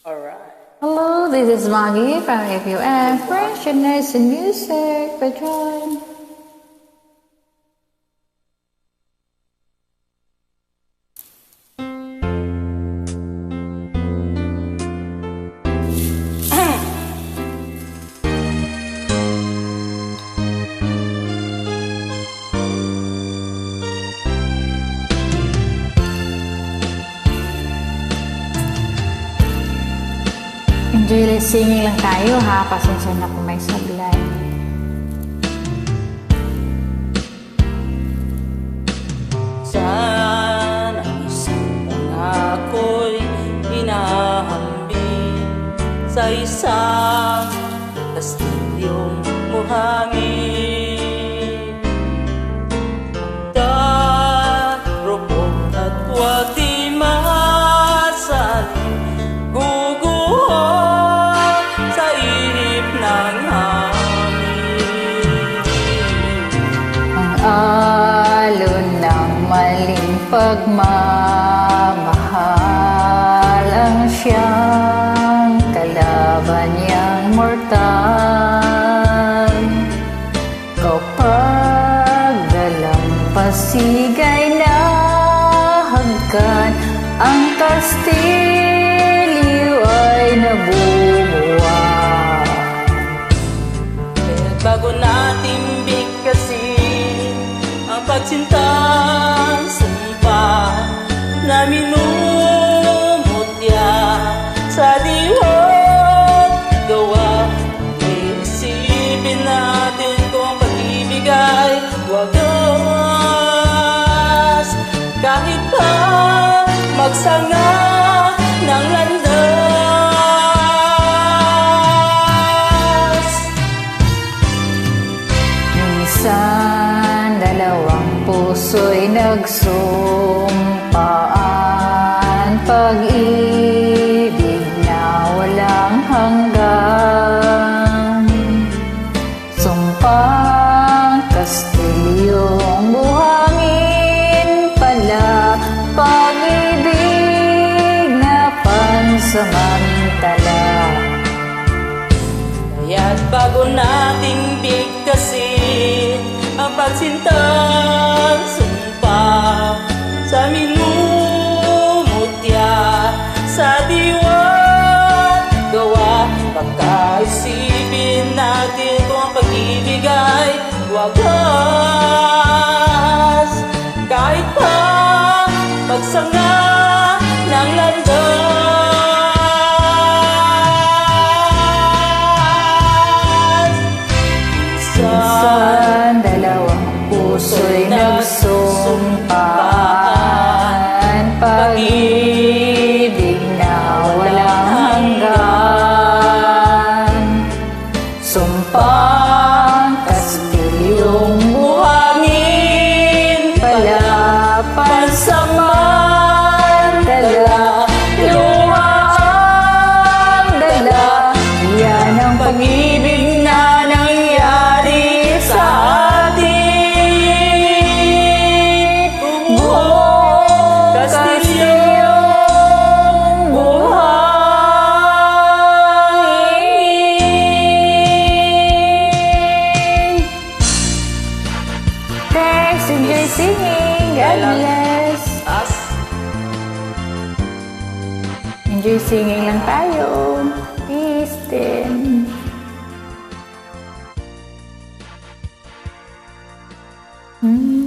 Alright. Hello, this is Maggie from FUF French and Nice and Music. Patron. Enjoy singing lang tayo ha, pasensya na kung may sablay. Sana isang pangako'y hinahambing sa isang kastilyong muhangin. Darupok at huwag di masaling guguho sa ihip ng hangin. Ang alon ng maling pagmamahal ang siyang kalaban niyang mortal. Kapag dalampasigay na hagkan, ang kastilyo ay nabubuhay. Kaya't bago natin bigkasin ang pagsintang sumpa na minumutya sa diwa't gawa, isipin natin kung pag-ibig ay wagas. Kahit pa magsanga ng landas, minsan dalawang puso'y nagsumpaan, pag-ibig na walang hanggan. Sumpang kastilyong buhangin pala, pag-ibig na pansamantala. kaya't bago nating bigkasin ang pagsintang sumpa sa minumutya sa diwa't gawa, pagkaisipin natin kung ang pag-ibig ay wagas. Kahit pa magsanga ng landas, Minsan dalawang puso'y nagsumpaan, pag-ibig na walang hanggan. Sumpang kastilyong buhangin pala, pansamantala, luha ang dala. Yan ang pag-ibig na nangyari sa atin. Buong kastilyong buhangin. Thanks, enjoy singing. God bless. As Enjoy singing lang tayo. Peace din. Hmm.